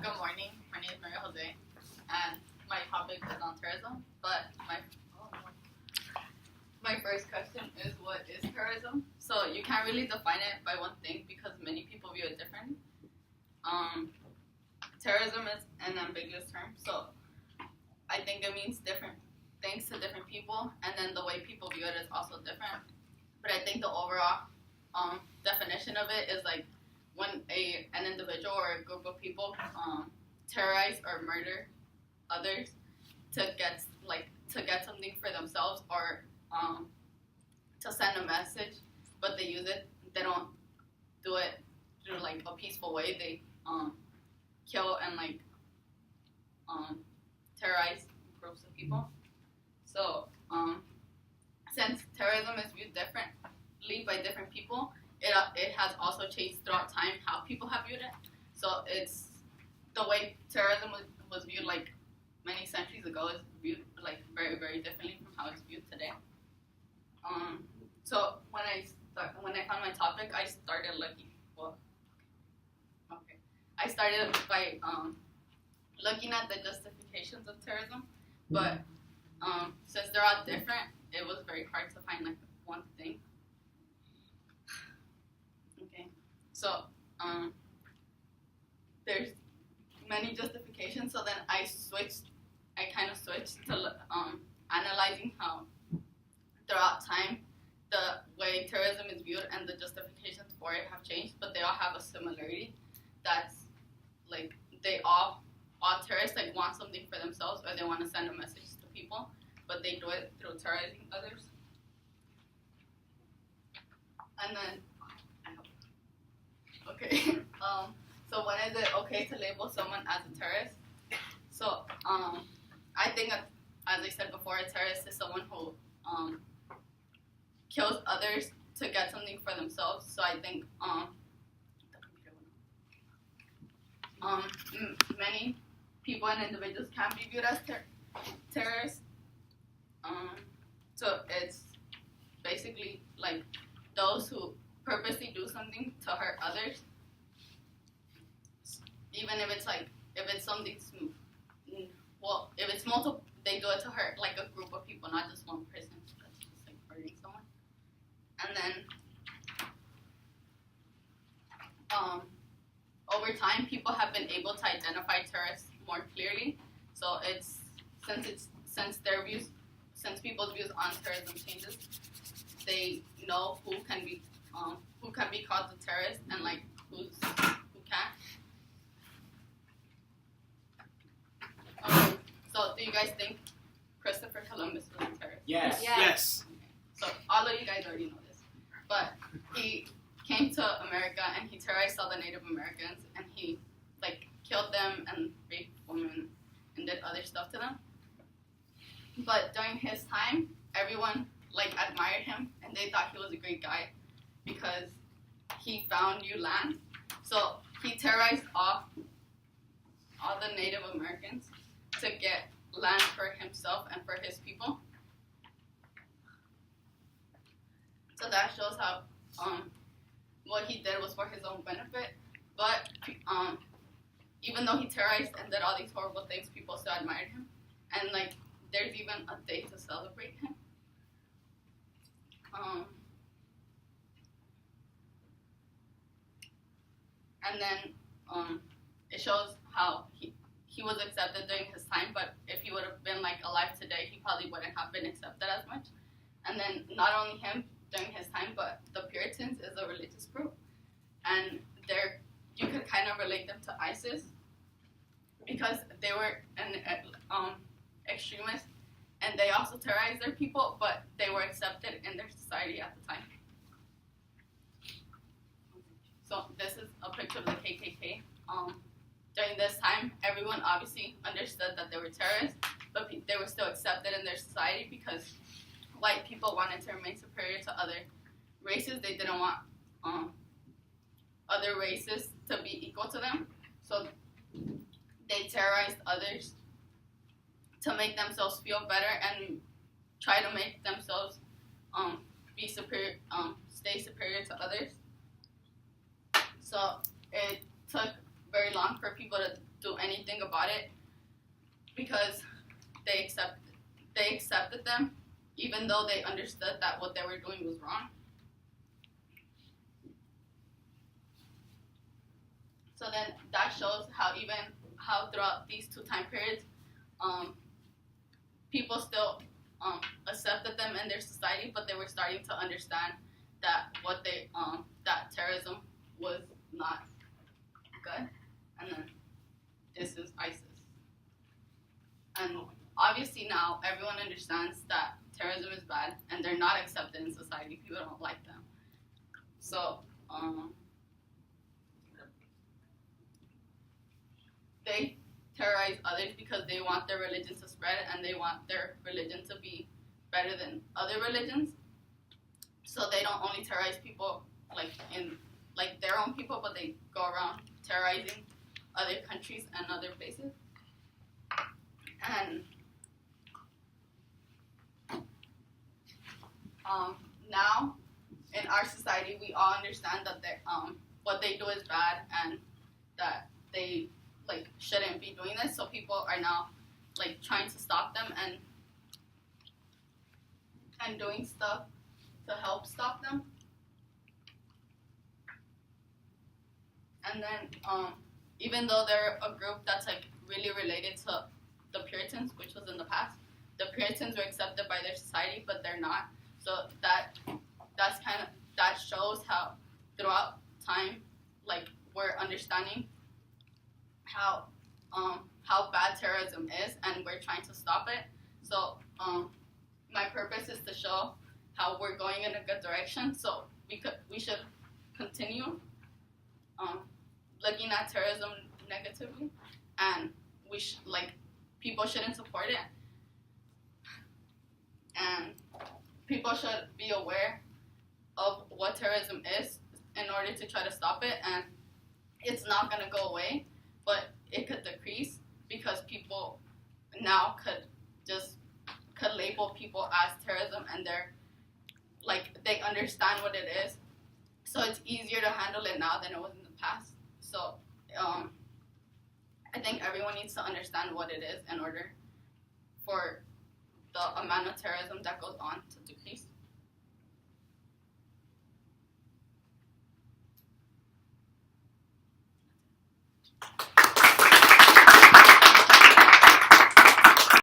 Good morning. My name is Mariajose, and my topic is on terrorism. But my first question is, what is terrorism? So you can't really define it by one thing because many people view it differently. Terrorism is an ambiguous term, so I think it means different things to different people, and then the way people view it is also different. But I think the overall definition of it is like when an individual or a group of people terrorize or murder others to get something for themselves or to send a message, but they don't do it through like a peaceful way. They kill and terrorize groups of people. So since terrorism is viewed differently by different people, it has also changed throughout time how people have viewed it. So it's the way terrorism was viewed like many centuries ago is viewed like very, very differently from how it's viewed today. So when I found my topic, I started I started by looking at the justifications of terrorism, but since they're all different, it was very hard to find like one thing. Okay, so there's many justifications. So then I kind of switched to analyzing how throughout time the way terrorism is viewed and the justifications for it have changed, but they all have a similarity. That's like all terrorists like want something for themselves or they want to send a message to people, but they do it through terrorizing others. And then, okay, so when is it okay to label someone as a terrorist? So I think, as I said before, a terrorist is someone who kills others to get something for themselves. So I think many people and individuals can be viewed as terrorists. So it's basically like those who purposely do something to hurt others, even if it's something if it's multiple, they do it to hurt like a group of people, not just one person that's just like hurting someone. And then over time, people have been able to identify terrorists more clearly. So since people's views on terrorism changes, they know who can be called a terrorist and like who can't. So do you guys think Christopher Columbus was a terrorist? Yes. Yes. Okay. So all of you guys already know this, but he came to America and he terrorized all the Native Americans and he like killed them and raped women and did other stuff to them. But during his time, everyone like admired him and they thought he was a great guy because he found new land. So he terrorized all the Native Americans to get land for himself and for his people. So that shows how what he did was for his own benefit. But even though he terrorized and did all these horrible things, people still admired him. And like there's even a day to celebrate him. And then it shows how he was accepted during his time, but if he would have been like alive today, he probably wouldn't have been accepted as much. And then not only him during his time, but the Puritans is a religious group, and you could kind of relate them to ISIS because they were an extremist, and they also terrorized their people, but they were accepted in their society at the time. So this is a picture of the KKK. During this time, everyone obviously understood that they were terrorists, but they were still accepted in their society because white people wanted to remain superior to other races. They didn't want other races to be equal to them. So they terrorized others to make themselves feel better and try to make themselves be superior, stay superior to others. So it took very long for people to do anything about it because they accepted them even though they understood that what they were doing was wrong. So then that shows how throughout these two time periods, people still accepted them in their society, but they were starting to understand that that terrorism was not good. And then this is ISIS. And obviously now everyone understands that terrorism is bad and they're not accepted in society. People don't like them. So they terrorize others because they want their religion to spread and they want their religion to be better than other religions. So they don't only terrorize people like their own people, but they go around terrorizing other countries and other places. And now in our society, we all understand that what they do is bad and that they shouldn't be doing this. So people are now trying to stop them and doing stuff to help stop them. And then even though they're a group that's really related to the Puritans, which was in the past, the Puritans were accepted by their society, but they're not. So that shows how throughout time, we're understanding how bad terrorism is, and we're trying to stop it. So my purpose is to show how we're going in a good direction. So we should continue looking at terrorism negatively, and people shouldn't support it, and people should be aware of what terrorism is in order to try to stop it. And it's not going to go away, but it could decrease because people now could label people as terrorism, and they understand what it is. So it's easier to handle it now than it was in the past. So I think everyone needs to understand what it is in order for the amount of terrorism that goes on to decrease.